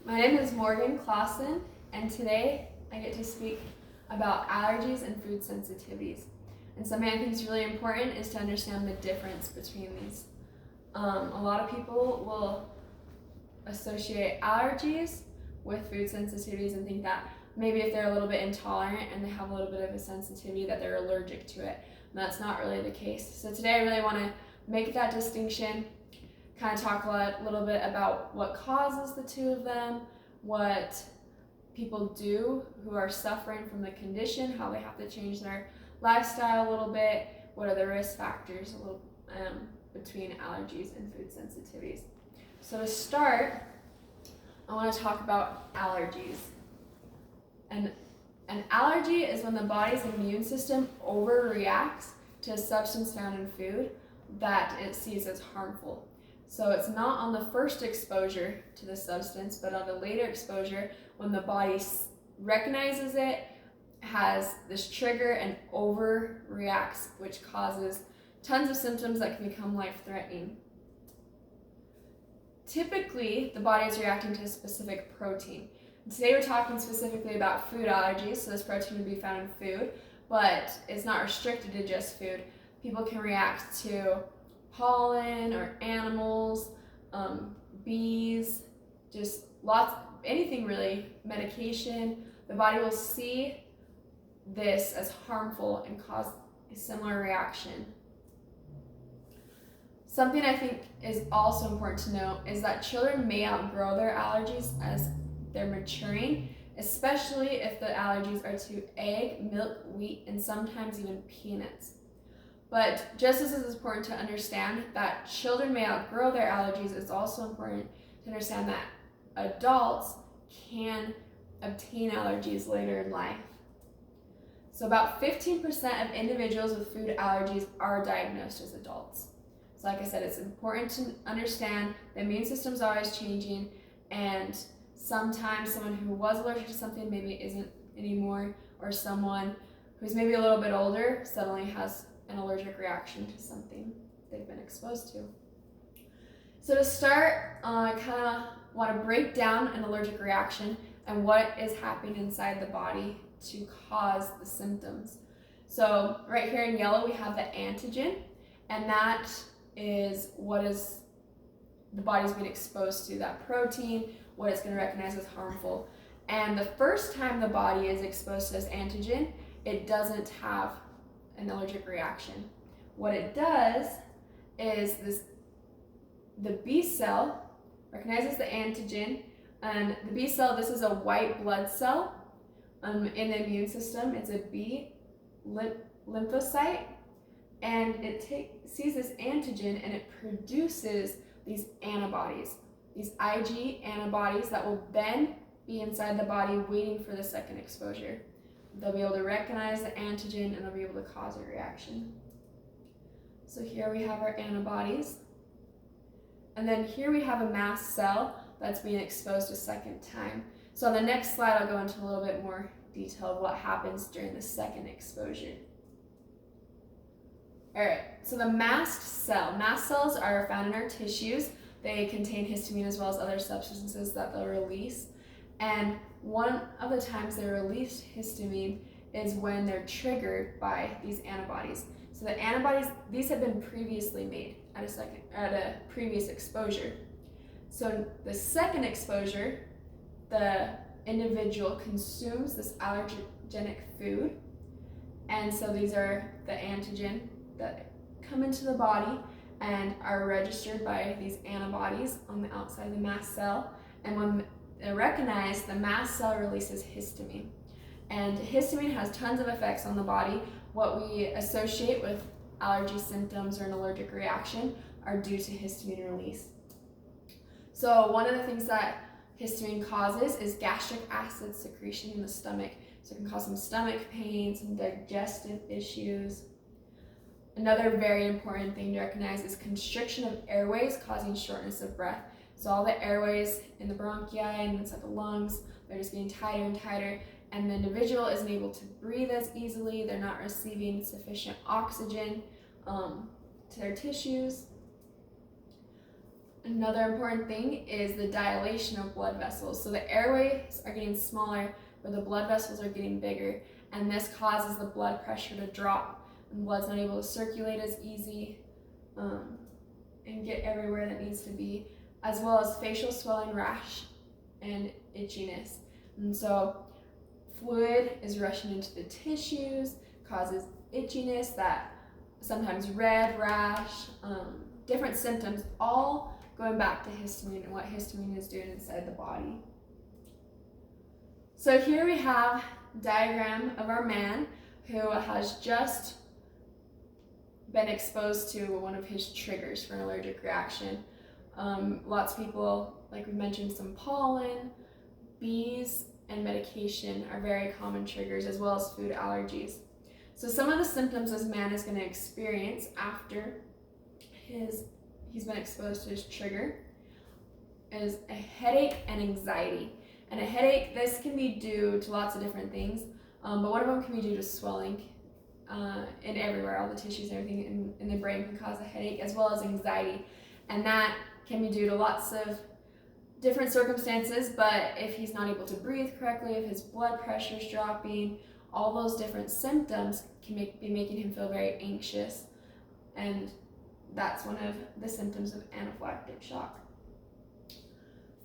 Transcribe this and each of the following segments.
My name is Morgan Clausen, and today I get to speak about allergies and food sensitivities. And something I think is really important is to understand the difference between these. A lot of people will associate allergies with food sensitivities and think that maybe if they're a little bit intolerant and they have a little bit of a sensitivity that they're allergic to it. And that's not really the case. So today I really want to make that distinction, kind of talk a little bit about what causes the two of them, what people do who are suffering from the condition, how they have to change their lifestyle a little bit, what are the risk factors between allergies and food sensitivities. So to start, I want to talk about allergies. And an allergy is when the body's immune system overreacts to a substance found in food that it sees as harmful. So it's not on the first exposure to the substance, but on the later exposure when the body recognizes it, has this trigger and overreacts, which causes tons of symptoms that can become life-threatening. Typically, the body is reacting to a specific protein. Today we're talking specifically about food allergies, so this protein would be found in food, but it's not restricted to just food. People can react to pollen or animals, bees, just anything really, medication. The body will see this as harmful and cause a similar reaction. Something I think is also important to note is that children may outgrow their allergies as they're maturing, especially if the allergies are to egg, milk, wheat, and sometimes even peanuts. But just as it's important to understand that children may outgrow their allergies, it's also important to understand that adults can obtain allergies later in life. So about 15% of individuals with food allergies are diagnosed as adults. So like I said, it's important to understand the immune system's always changing, and sometimes someone who was allergic to something maybe isn't anymore, or someone who's maybe a little bit older suddenly has an allergic reaction to something they've been exposed to. So to start, I kind of want to break down an allergic reaction and what is happening inside the body to cause the symptoms. So right here in yellow we have the antigen, and that is what is the body's been exposed to, that protein, what it's going to recognize as harmful. And the first time the body is exposed to this antigen, it doesn't have an allergic reaction. What it does is the B cell recognizes the antigen, and the B cell, this is a white blood cell in the immune system. It's a B lymphocyte, and it sees this antigen and it produces these antibodies, these Ig antibodies that will then be inside the body waiting for the second exposure. They'll be able to recognize the antigen and they'll be able to cause a reaction. So here we have our antibodies. And then here we have a mast cell that's being exposed a second time. So on the next slide, I'll go into a little bit more detail of what happens during the second exposure. All right, so the mast cells are found in our tissues. They contain histamine as well as other substances that they'll release. And one of the times they release histamine is when they're triggered by these antibodies. So the antibodies, these have been previously made at a previous exposure. So the second exposure, the individual consumes this allergenic food, and so these are the antigen that come into the body and are registered by these antibodies on the outside of the mast cell. And when they're recognized, the mast cell releases histamine. And histamine has tons of effects on the body. What we associate with allergy symptoms or an allergic reaction are due to histamine release. So one of the things that histamine causes is gastric acid secretion in the stomach. So it can cause some stomach pain, some digestive issues. Another very important thing to recognize is constriction of airways causing shortness of breath. So all the airways in the bronchi and inside the lungs, they're just getting tighter and tighter, and the individual isn't able to breathe as easily. They're not receiving sufficient oxygen to their tissues. Another important thing is the dilation of blood vessels. So the airways are getting smaller, but the blood vessels are getting bigger, and this causes the blood pressure to drop, and blood's not able to circulate as easy and get everywhere that needs to be, as well as facial swelling, rash, and itchiness. And so fluid is rushing into the tissues, causes itchiness, that sometimes red, rash, different symptoms, all going back to histamine and what histamine is doing inside the body. So here we have a diagram of our man who has just been exposed to one of his triggers for an allergic reaction. Lots of people, like we mentioned, some pollen, bees, and medication are very common triggers, as well as food allergies. So some of the symptoms this man is going to experience after he's been exposed to his trigger is a headache and anxiety. And a headache, this can be due to lots of different things, but one of them can be due to swelling in everywhere, all the tissues and everything in the brain can cause a headache, as well as anxiety. And that can be due to lots of different circumstances, but if he's not able to breathe correctly, if his blood pressure is dropping, all those different symptoms can be making him feel very anxious, and that's one of the symptoms of anaphylactic shock.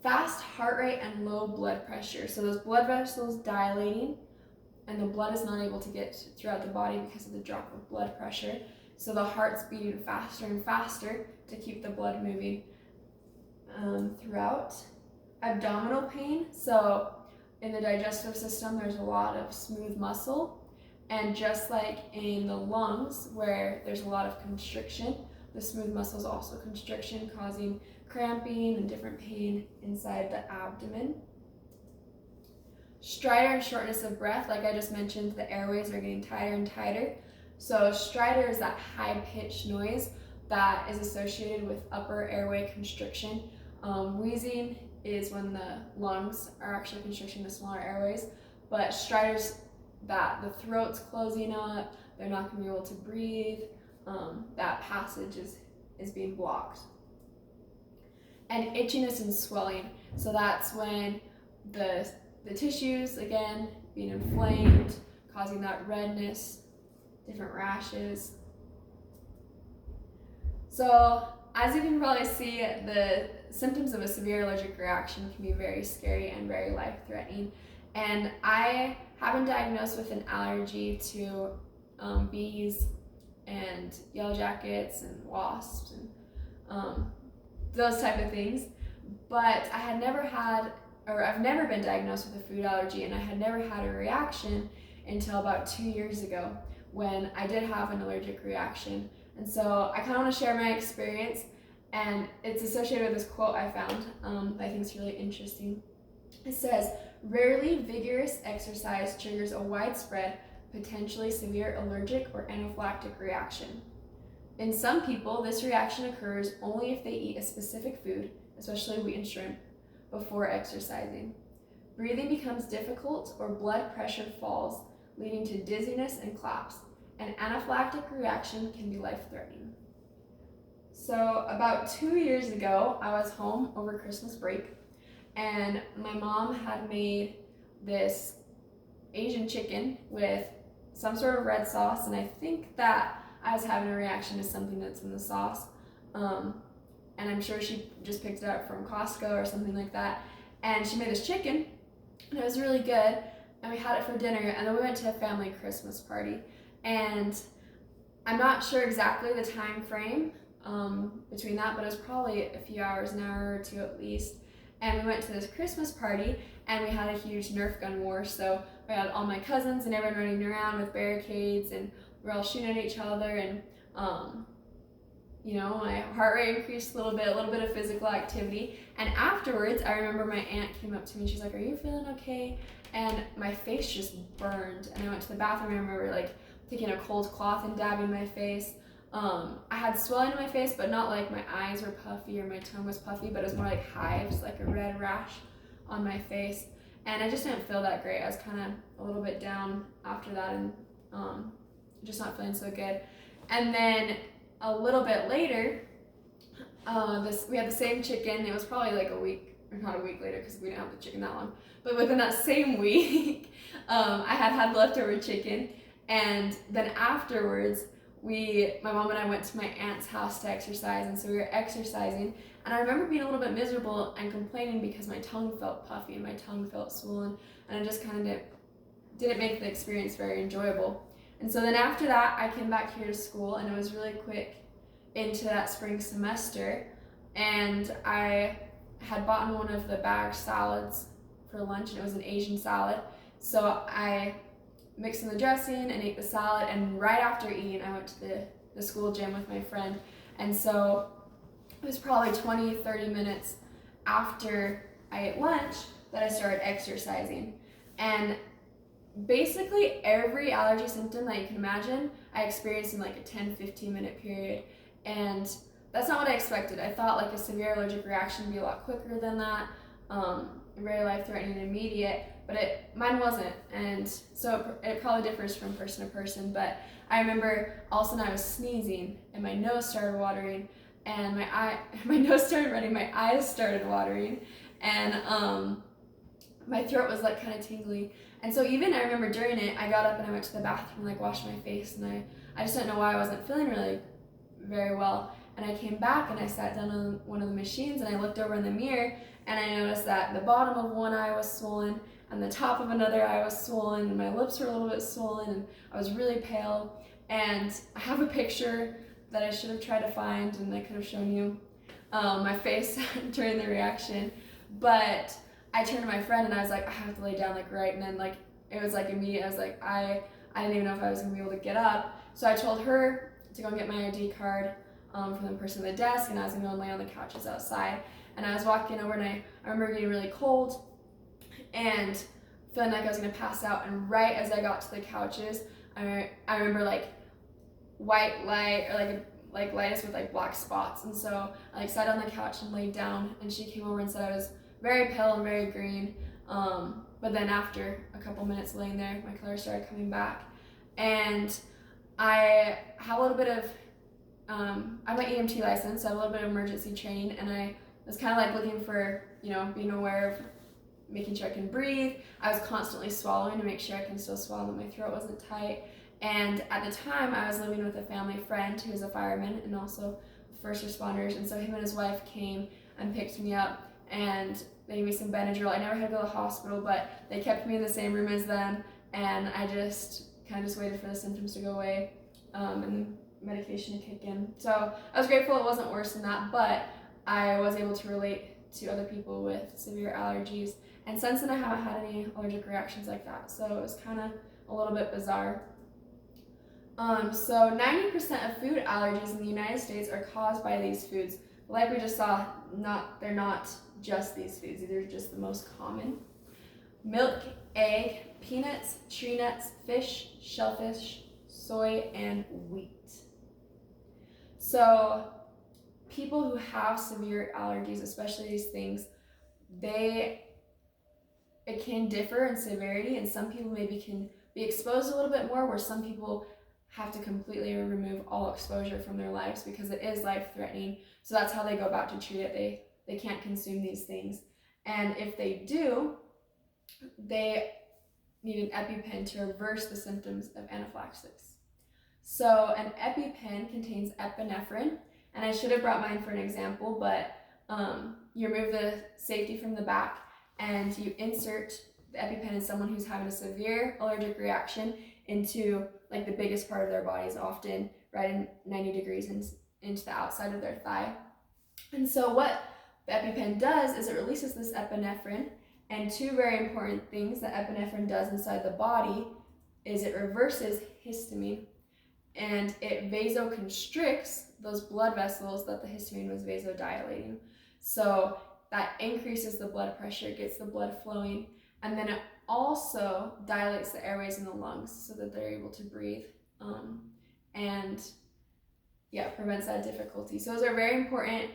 Fast heart rate and low blood pressure. So those blood vessels dilating, and the blood is not able to get throughout the body because of the drop of blood pressure. So the heart's beating faster and faster to keep the blood moving throughout. Abdominal pain. So in the digestive system, there's a lot of smooth muscle. And just like in the lungs, where there's a lot of constriction, the smooth muscle is also constriction, causing cramping and different pain inside the abdomen. Stridor and shortness of breath. Like I just mentioned, the airways are getting tighter and tighter. So stridor is that high-pitched noise that is associated with upper airway constriction. Wheezing is when the lungs are actually constricting the smaller airways, but stridor's that the throat's closing up, they're not going to be able to breathe, that passage is being blocked. And itchiness and swelling. So that's when the tissues, again, being inflamed, causing that redness, different rashes. So as you can probably see, the symptoms of a severe allergic reaction can be very scary and very life-threatening. And I have been diagnosed with an allergy to bees and yellow jackets and wasps and those type of things. But I've never been diagnosed with a food allergy, and I had never had a reaction until about 2 years ago when I did have an allergic reaction. And so I kind of want to share my experience, and it's associated with this quote I found that I think is really interesting. It says, "Rarely vigorous exercise triggers a widespread, potentially severe allergic or anaphylactic reaction. In some people, this reaction occurs only if they eat a specific food, especially wheat and shrimp, before exercising. Breathing becomes difficult or blood pressure falls, leading to dizziness and collapse. An anaphylactic reaction can be life-threatening." So about 2 years ago, I was home over Christmas break, and my mom had made this Asian chicken with some sort of red sauce, and I think that I was having a reaction to something that's in the sauce. And I'm sure she just picked it up from Costco or something like that. And she made this chicken, and it was really good, and we had it for dinner, and then we went to a family Christmas party. And I'm not sure exactly the time frame between that, but it was probably a few hours, an hour or two at least. And we went to this Christmas party, and we had a huge Nerf gun war. So we had all my cousins and everyone running around with barricades, and we're all shooting at each other, and my heart rate increased a little bit of physical activity. And afterwards, I remember my aunt came up to me and she's like, "Are you feeling okay?" And my face just burned. And I went to the bathroom, and I remember taking a cold cloth and dabbing my face. I had swelling in my face, but not like my eyes were puffy or my tongue was puffy, but it was more like hives, like a red rash on my face. And I just didn't feel that great. I was kind of a little bit down after that, and just not feeling so good. And then a little bit later, we had the same chicken. It was probably like a week, or not a week later because we didn't have the chicken that long. But within that same week, I had leftover chicken, and then afterwards, my mom and I went to my aunt's house to exercise, and so we were exercising. And I remember being a little bit miserable and complaining because my tongue felt puffy and my tongue felt swollen, and I just kind of didn't make the experience very enjoyable. And so then after that, I came back here to school, and it was really quick into that spring semester, and I had bought one of the bag salads for lunch, and it was an Asian salad. So I mixed in the dressing and ate the salad, and right after eating, I went to the school gym with my friend. And so it was probably 20-30 minutes after I ate lunch that I started exercising. And basically every allergy symptom that you can imagine, I experienced in like a 10-15 minute period. And that's not what I expected. I thought like a severe allergic reaction would be a lot quicker than that, very life-threatening and immediate, but mine wasn't. And so it probably differs from person to person, but I remember all of a sudden I was sneezing and my nose started watering, and my nose started running, my eyes started watering, and my throat was like kind of tingly. And so even I remember during it, I got up and I went to the bathroom and like washed my face, and I just didn't know why I wasn't feeling really very well. And I came back and I sat down on one of the machines, and I looked over in the mirror, and I noticed that the bottom of one eye was swollen and the top of another eye was swollen, and my lips were a little bit swollen, and I was really pale. And I have a picture that I should have tried to find, and I could have shown you my face during the reaction. But I turned to my friend and I was like, I have to lay down like right, and then like it was like immediate. I was like, I didn't even know if I was gonna be able to get up. So I told her to go and get my ID card from the person at the desk, and I was gonna go and lay on the couches outside. And I was walking over, and I remember getting really cold and feeling like I was gonna pass out. And right as I got to the couches, I remember like white light, or like lightest with like black spots. And so I like sat on the couch and laid down, and she came over and said I was very pale and very green. But then after a couple minutes laying there, my color started coming back. And I have a little bit of, I'm an EMT license, so I have a little bit of emergency training, and I was kind of like looking for, being aware of making sure I can breathe. I was constantly swallowing to make sure I can still swallow, that my throat wasn't tight. And at the time, I was living with a family friend who was a fireman and also first responders, and so him and his wife came and picked me up, and they gave me some Benadryl. I never had to go to the hospital, but they kept me in the same room as them, and I just kind of just waited for the symptoms to go away and the medication to kick in. So I was grateful it wasn't worse than that, but I was able to relate to other people with severe allergies. And since then, I haven't had any allergic reactions like that, so it was kind of a little bit bizarre. So 90% of food allergies in the United States are caused by these foods. Like we just saw, they're not just these foods, these are just the most common. Milk, egg, peanuts, tree nuts, fish, shellfish, soy, and wheat. So people who have severe allergies, especially these things, it can differ in severity, and some people maybe can be exposed a little bit more, where some people have to completely remove all exposure from their lives because it is life-threatening. So that's how they go about to treat it. They can't consume these things. And if they do, they need an EpiPen to reverse the symptoms of anaphylaxis. So an EpiPen contains epinephrine, and I should have brought mine for an example, but you remove the safety from the back and you insert the EpiPen in someone who's having a severe allergic reaction into like the biggest part of their bodies, often right in 90 degrees into the outside of their thigh. And so what the EpiPen does is it releases this epinephrine, and two very important things that epinephrine does inside the body is it reverses histamine, and it vasoconstricts those blood vessels that the histamine was vasodilating. So that increases the blood pressure, gets the blood flowing, and then it also dilates the airways in the lungs so that they're able to breathe, and prevents that difficulty. So those are very important.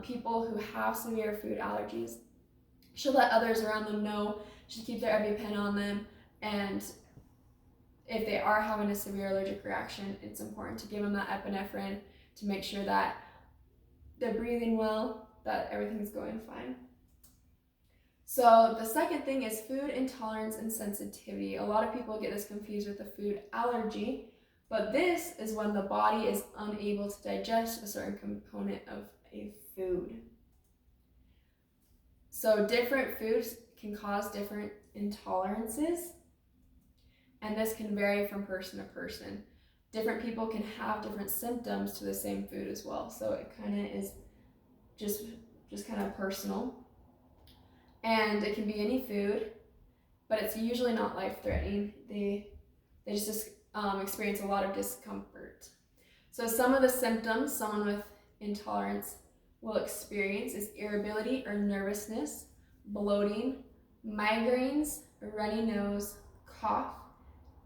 People who have severe food allergies should let others around them know, should keep their EpiPen on them, and if they are having a severe allergic reaction, it's important to give them that epinephrine to make sure that they're breathing well, that everything's going fine. So the second thing is food intolerance and sensitivity. A lot of people get this confused with the food allergy, but this is when the body is unable to digest a certain component of a food. So different foods can cause different intolerances, and this can vary from person to person. Different people can have different symptoms to the same food as well, so it kind of is just kind of personal. And it can be any food, but it's usually not life-threatening. They just experience a lot of discomfort. So some of the symptoms someone with intolerance will experience is irritability or nervousness, bloating, migraines, a runny nose, cough,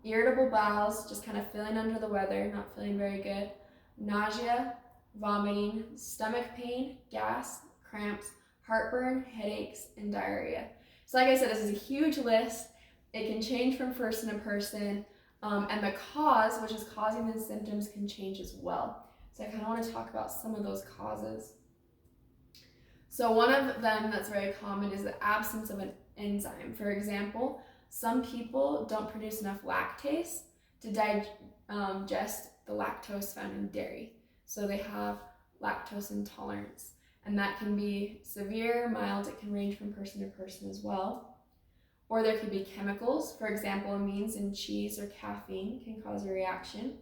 irritable bowels, just kind of feeling under the weather, not feeling very good, nausea, vomiting, stomach pain, gas, cramps, heartburn, headaches, and diarrhea. So like I said, this is a huge list. It can change from person to person, and the cause, which is causing the symptoms, can change as well. So I kind of want to talk about some of those causes. So one of them that's very common is the absence of an enzyme. For example, some people don't produce enough lactase to digest the lactose found in dairy. So they have lactose intolerance. And that can be severe, mild, it can range from person to person as well. Or there could be chemicals, for example, amines in cheese or caffeine can cause a reaction.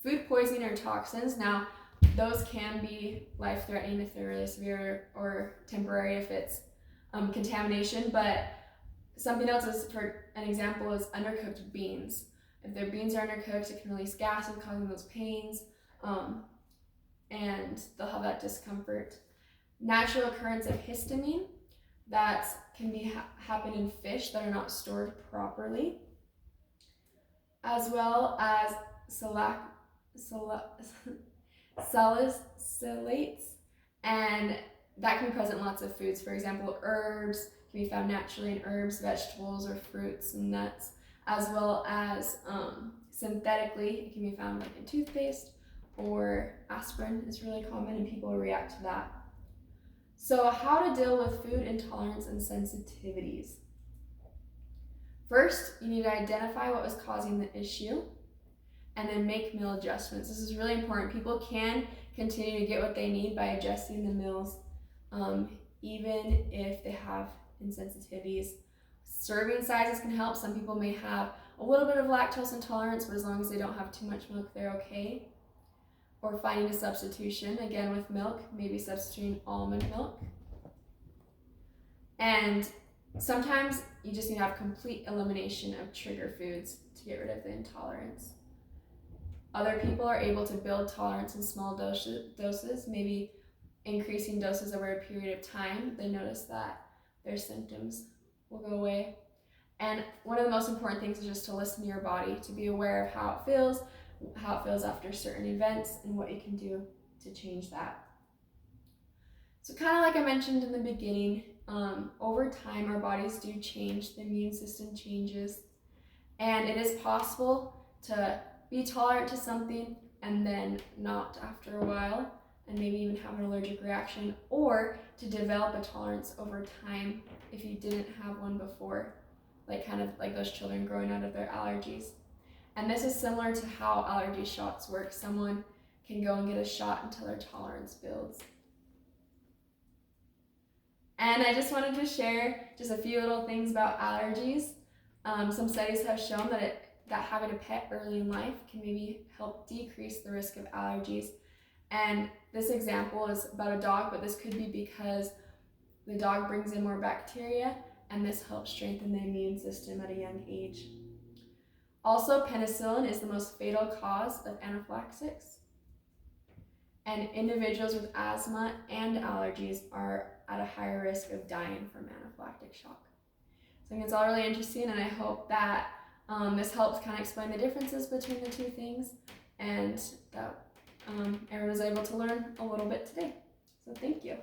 Food poisoning or toxins, now those can be life-threatening if they're really severe, or temporary if it's contamination, but something else is, for an example, is undercooked beans. If their beans are undercooked, it can release gases causing those pains, and they'll have that discomfort. Natural occurrence of histamine, that can be happen in fish that are not stored properly, as well as salicylates, and that can be present in lots of foods. For example, herbs can be found naturally in herbs, vegetables, or fruits and nuts, as well as synthetically, it can be found like in toothpaste, or aspirin is really common and people react to that. So how to deal with food intolerance and sensitivities. First, you need to identify what was causing the issue and then make meal adjustments. This is really important. People can continue to get what they need by adjusting the meals, even if they have insensitivities. Serving sizes can help. Some people may have a little bit of lactose intolerance, but as long as they don't have too much milk, they're okay. Or finding a substitution, again with milk, maybe substituting almond milk. And sometimes you just need to have complete elimination of trigger foods to get rid of the intolerance. Other people are able to build tolerance in small doses, maybe increasing doses over a period of time. They notice that their symptoms will go away. And one of the most important things is just to listen to your body, to be aware of how it feels after certain events, and what you can do to change that. So kind of like I mentioned in the beginning, over time our bodies do change, the immune system changes, and it is possible to be tolerant to something and then not after a while, and maybe even have an allergic reaction, or to develop a tolerance over time if you didn't have one before, like kind of like those children growing out of their allergies. And this is similar to how allergy shots work. Someone can go and get a shot until their tolerance builds. And I just wanted to share just a few little things about allergies. Some studies have shown that having a pet early in life can maybe help decrease the risk of allergies. And this example is about a dog, but this could be because the dog brings in more bacteria, and this helps strengthen the immune system at a young age. Also, penicillin is the most fatal cause of anaphylaxis, and individuals with asthma and allergies are at a higher risk of dying from anaphylactic shock. So I think it's all really interesting, and I hope that this helps kind of explain the differences between the two things, and that everyone was able to learn a little bit today. So thank you.